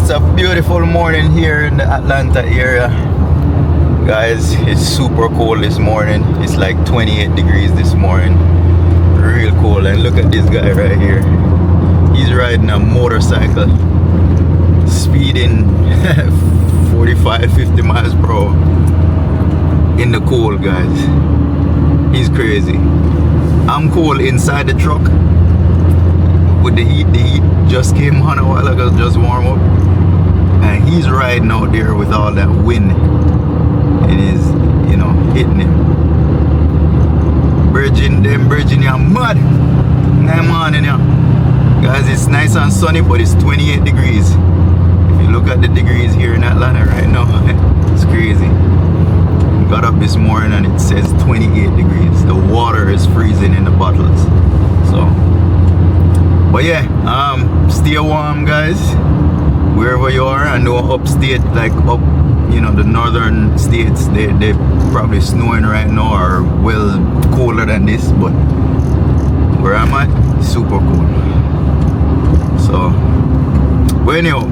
It's a beautiful morning here in the Atlanta area. Guys, it's super cold this morning. It's like 28 degrees this morning. Real cold. And look at this guy right here. He's riding a motorcycle, speeding 45, 50 miles per hour in the cold, guys. He's crazy. I'm cold inside the truck with the heat. The heat just came on a while ago, just warm up. And he's riding out there with all that wind. It is, you know, hitting him. Bridging, you're mad. Come on in here. Guys, it's nice and sunny, but it's 28 degrees. If you look at the degrees here in Atlanta right now, it's crazy. Got up this morning and it says 28 degrees. The water is freezing in the bottles. So, but yeah, stay warm, guys. Wherever you are. I know upstate, like up, you know, the northern states, they probably snowing right now or well colder than this, but where I'm at, super cold. So, but anyhow,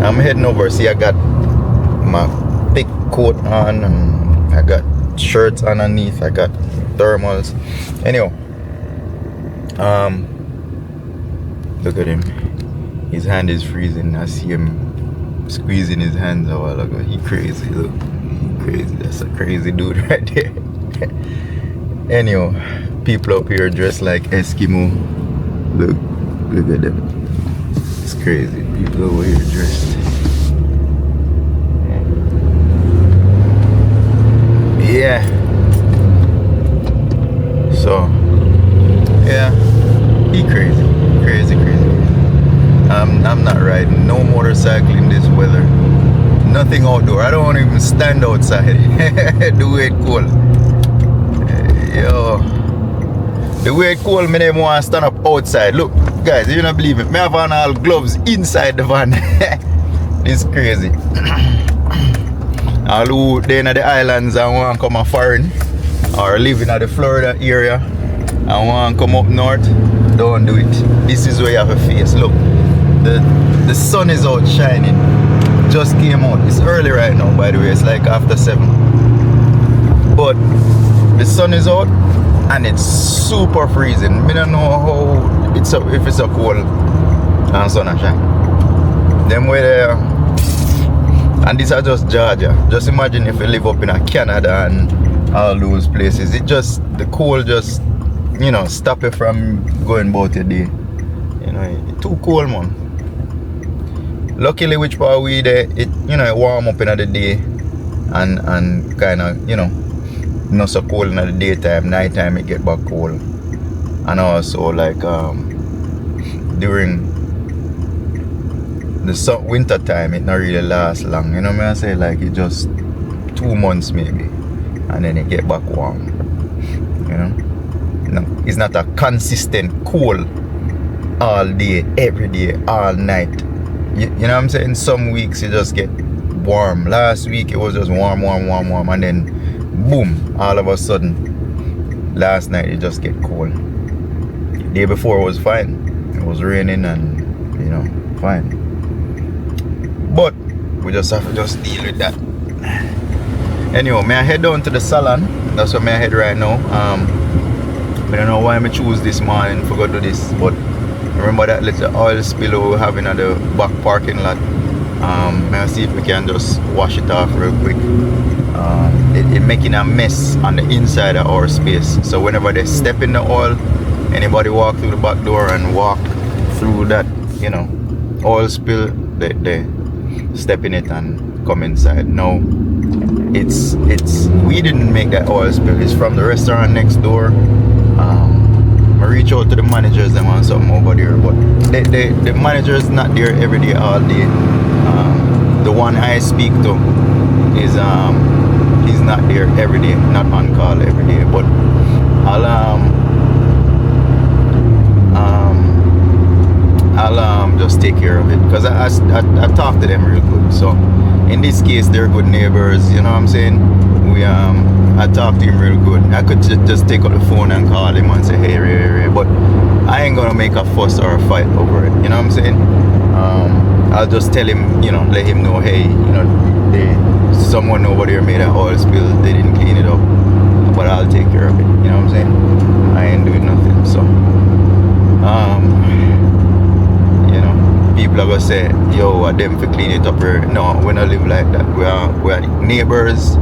I'm heading over. See, I got my thick coat on and I got shirts underneath. I got thermals. Anyhow, look at him. His hand is freezing. I see him squeezing his hands a while ago. He crazy. Look, he crazy. That's a crazy dude right there. Anyhow, people up here dressed like Eskimo. Look at them. It's crazy. People over here dressed. Yeah. So, yeah, he crazy. Crazy. I'm not riding no motorcycle in this weather. Nothing outdoor. I don't want to even stand outside. The way it cold. Yo. The way it cold, me never want to stand up outside. Look, guys, you don't believe it. Me have on all gloves inside the van. It's crazy. All who they in the islands and want to come a foreign or live in the Florida area and want to come up north, don't do it. This is where you have to face. Look, the sun is out shining. Just came out. It's early right now, by the way. It's like after 7. But the sun is out and it's super freezing. I don't know how it's up, if it's a cold and sun and shine. Them way there. And these are just Georgia. Just imagine if you live up in Canada and all those places. It just, the cold just, you know, stop you from going about your day. You know, it's too cold, man. Luckily, which part we there, it, you know, it warm up in the day and kind of, you know, not so cold in the daytime. Nighttime it get back cold. And also like during the winter time, it not really last long. You know what I say? Like it just 2 months maybe, and then it get back warm. You know, no, it's not a consistent cold all day, every day, all night. You know what I'm saying? Some weeks it just get warm. Last week it was just warm, and then boom, all of a sudden last night it just get cold. The day before it was fine. It was raining and, you know, fine. But we just have to just deal with that. Anyway, may I head down to the Salon? That's where may I head right now. I don't know why I choose this morning for go to this, but remember that little oil spill we have in the back parking lot. May I see if we can just wash it off real quick. It making a mess on the inside of our space. So whenever they step in the oil, anybody walk through the back door and walk through that, you know, oil spill, they step in it and come inside. No, it's we didn't make that oil spill. It's from the restaurant next door. I reach out to the managers and want something over there, but the manager's not there every day, all day. The one I speak to is he's not there every day, not on call every day. But I'll just take care of it because I talk to them real good. So in this case, they're good neighbors. You know what I'm saying? I talk to him real good. I could just take out the phone and call him and say, hey, Ray. But I ain't gonna make a fuss or a fight over it. You know what I'm saying? I'll just tell him, let him know, hey, someone over there made an oil spill. They didn't clean it up, but I'll take care of it. You know what I'm saying? I ain't doing nothing. So, people are gonna say, yo, I them for clean it up here. No, we don't live like that. We are neighbors,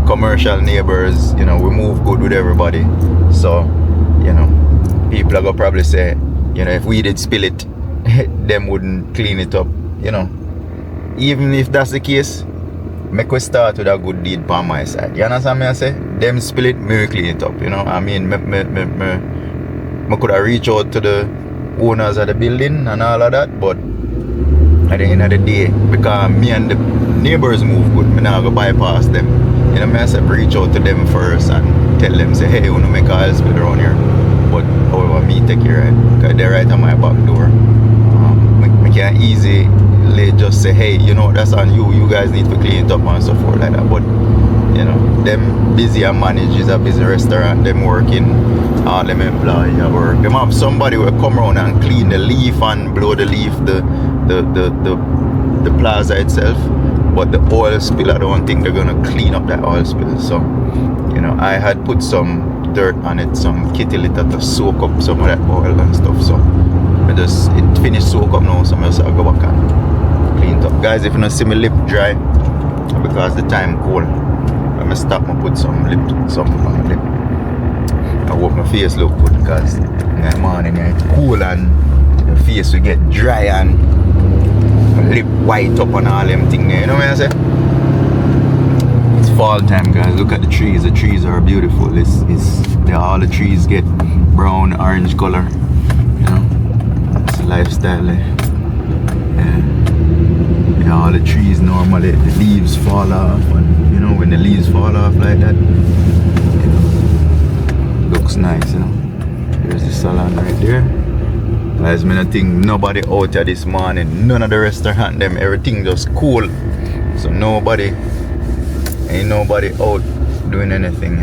commercial neighbors. We move good with everybody. So, people are gonna probably say, if we did spill it, them wouldn't clean it up. Even if that's the case, make we start with a good deed by my side. You understand me? I say, them spill it, me clean it up. I mean, me could have reached out to the owners of the building and all of that, but at the end of the day, because me and the neighbors move good, me not go bypass them. I say reach out to them first and tell them, say, hey, you wanna make a oil spill around here, but however me take care of it, because they're right on my back door. Me can't easily just say, hey, that's on you, you guys need to clean it up and so forth like that. But them busy and manage, is a busy restaurant, them working, all them employees at work. Them have somebody will come around and clean the leaf and blow the leaf, the plaza itself. But the oil spill, I don't think they're gonna clean up that oil spill. So, I had put some dirt on it, some kitty litter to soak up some of that oil and stuff. So it finished soak up now, so I just go back and clean it up. Guys, if you don't see my lip dry, because the time cold, I'm gonna stop and put something on my lip. I hope my face look good, because in the morning it's cool and the face will get dry and my lip white up and all them things there. You know what I say? It's fall time, guys. Look at the trees. The trees are beautiful. All the trees get brown, orange color. It's a lifestyle. All the trees normally, the leaves fall off, and when the leaves fall off like that, looks nice. There's the salon right there. Guys, I don't think nobody out here this morning. None of the restaurant them, everything just cool. So ain't nobody out doing anything.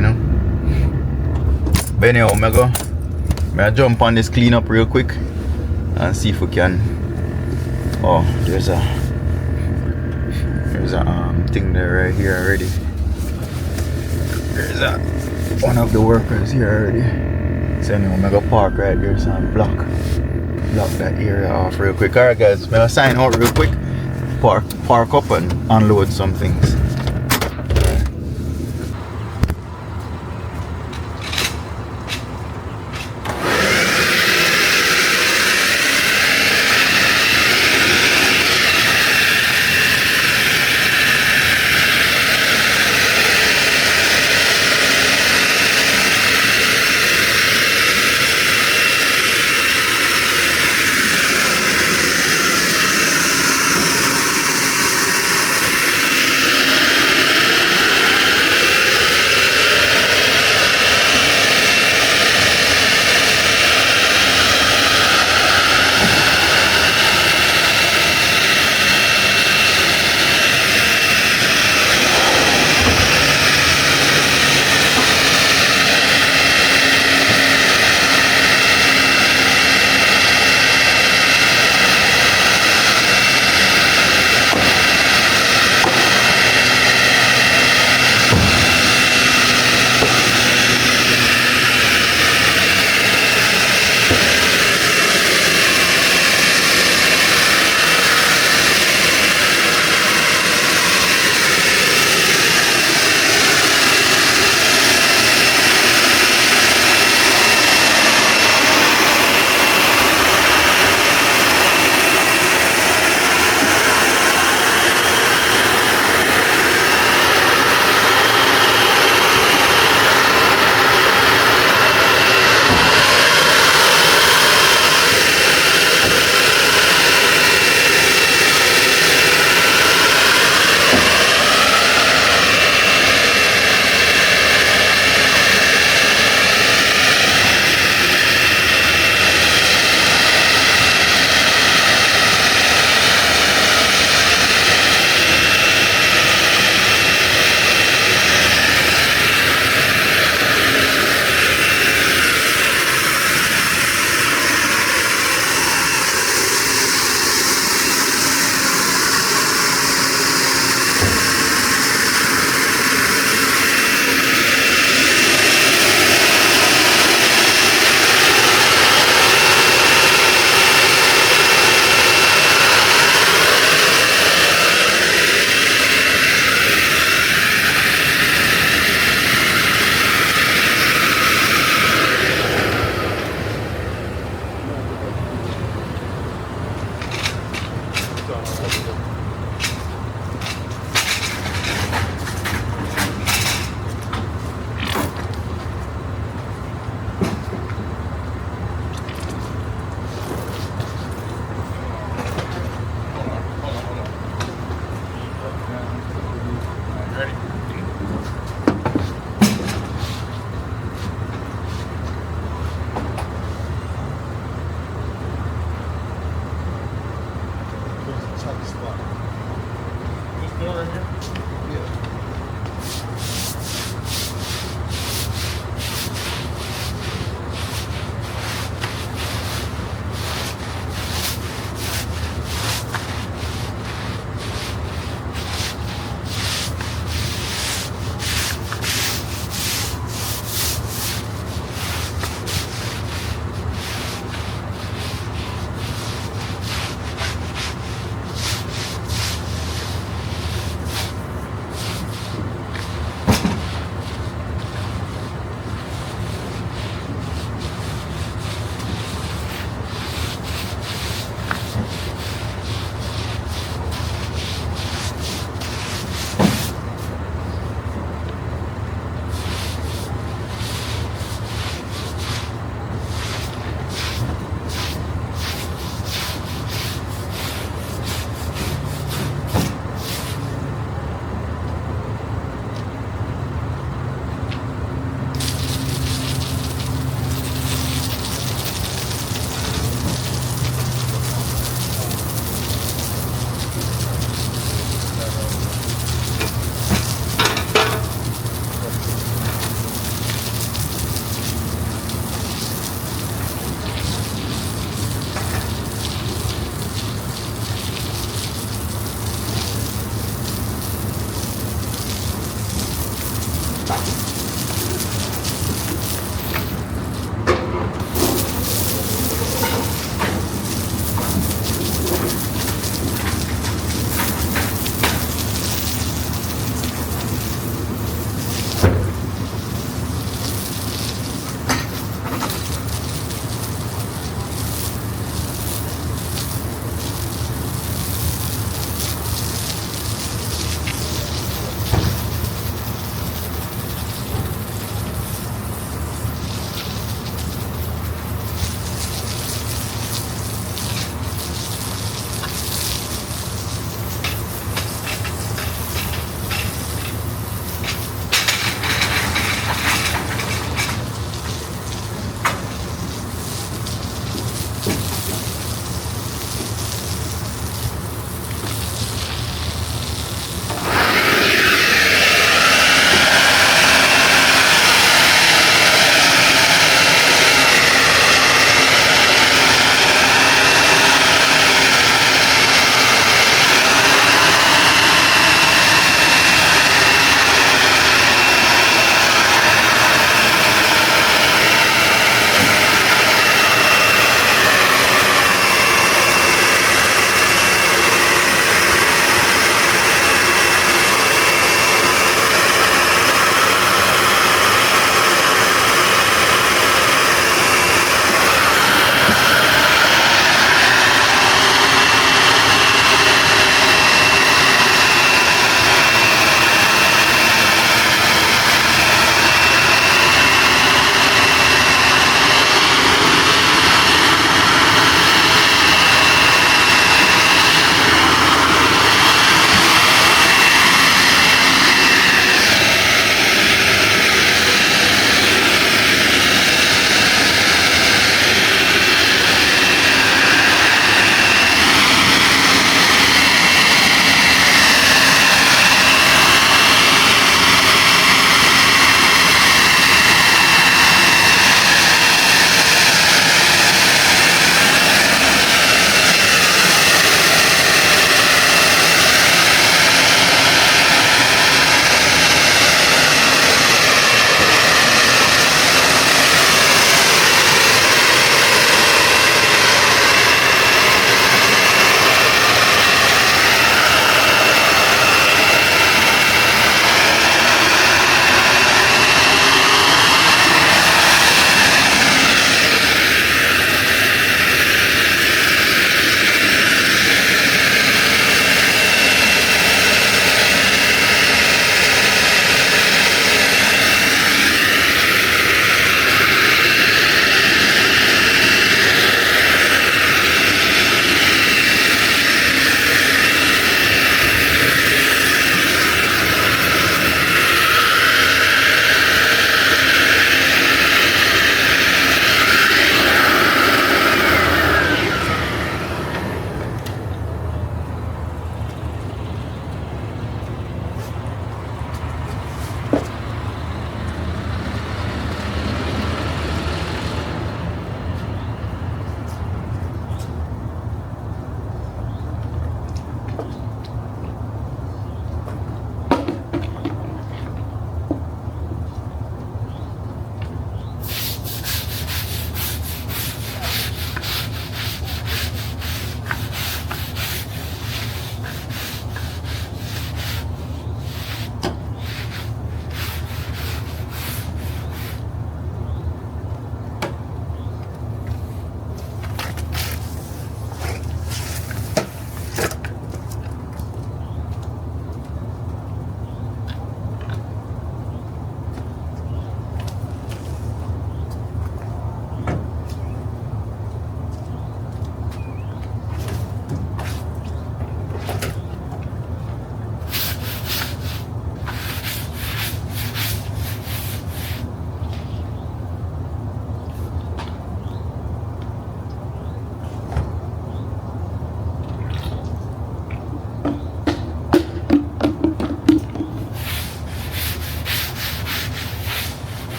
But anyhow, I jump on this cleanup real quick and see if we can. Oh, there's a thing there right here already. There's one of the workers here already. So anyway, I'm gonna park right there, so I'm block that area off real quick. Alright guys, I'm gonna sign out real quick, park up and unload some things.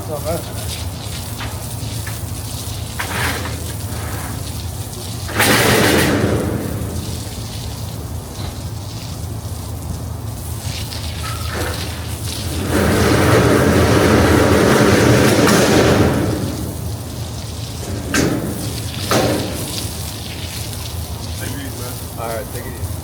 So, man. Alright, take it easy.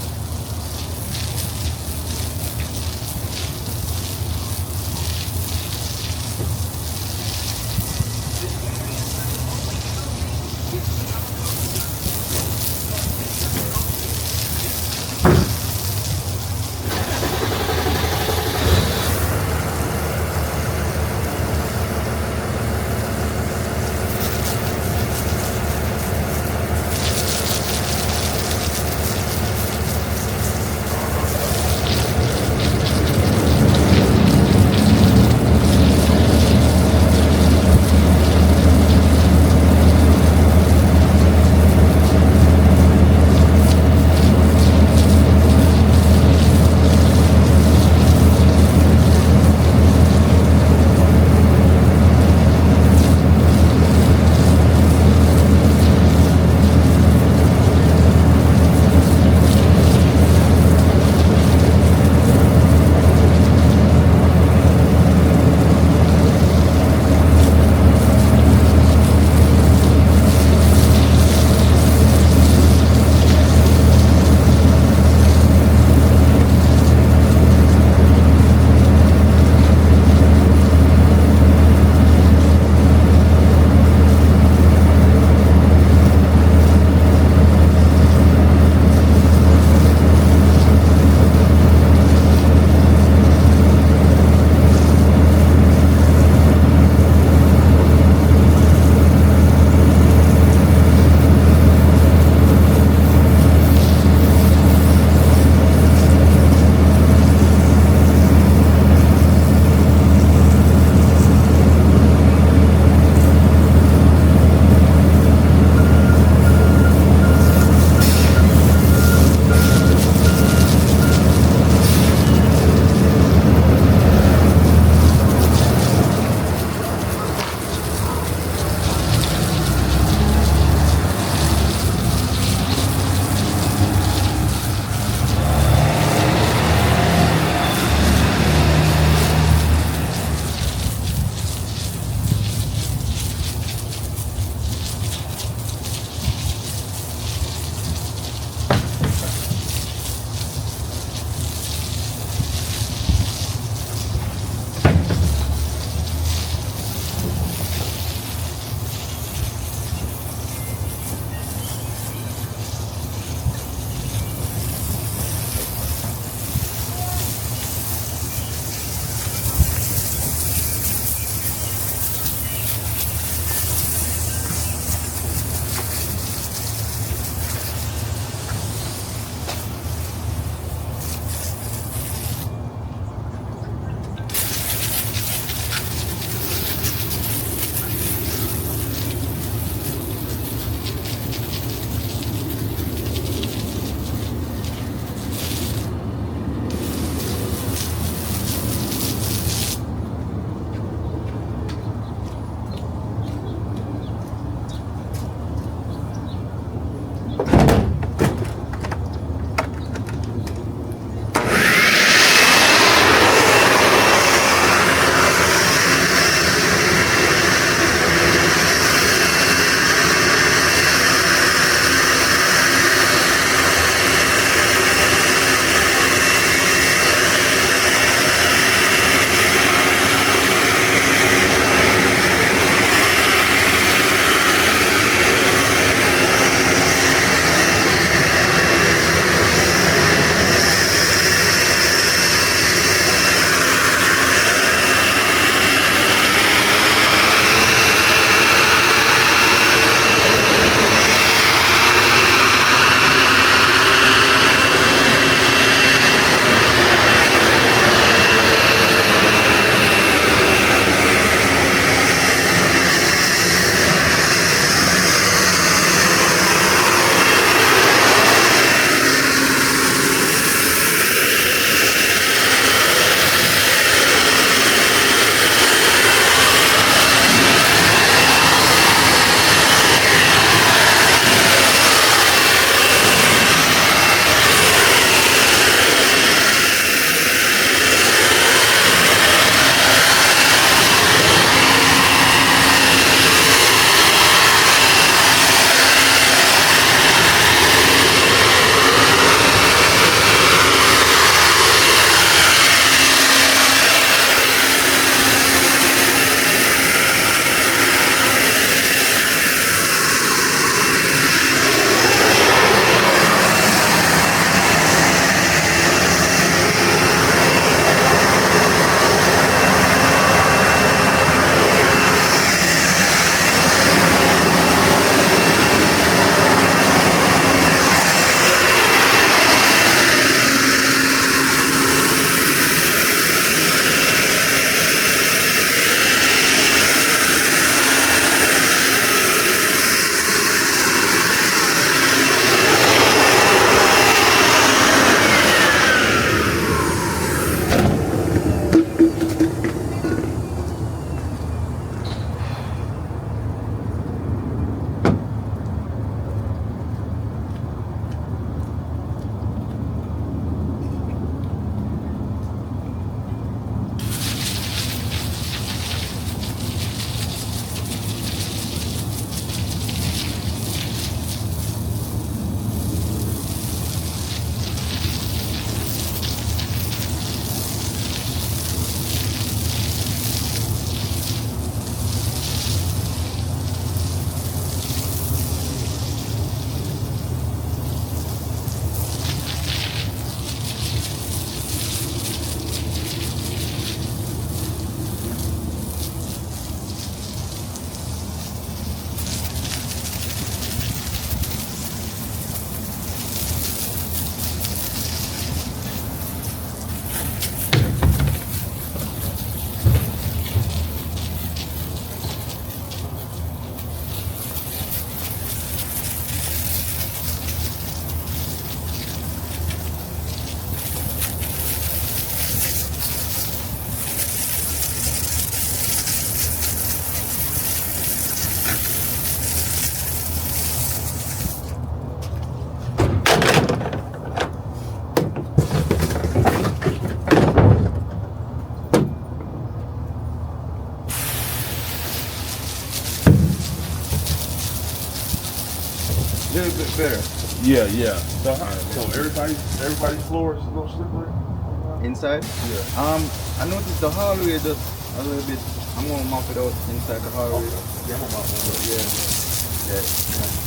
little bit better. Yeah, yeah. So everybody's floor is a little slippery. Inside? Yeah. I noticed the hallway just a little bit. I'm gonna mop it out inside the hallway. Yeah, I'm about to. Yeah.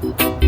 Bye.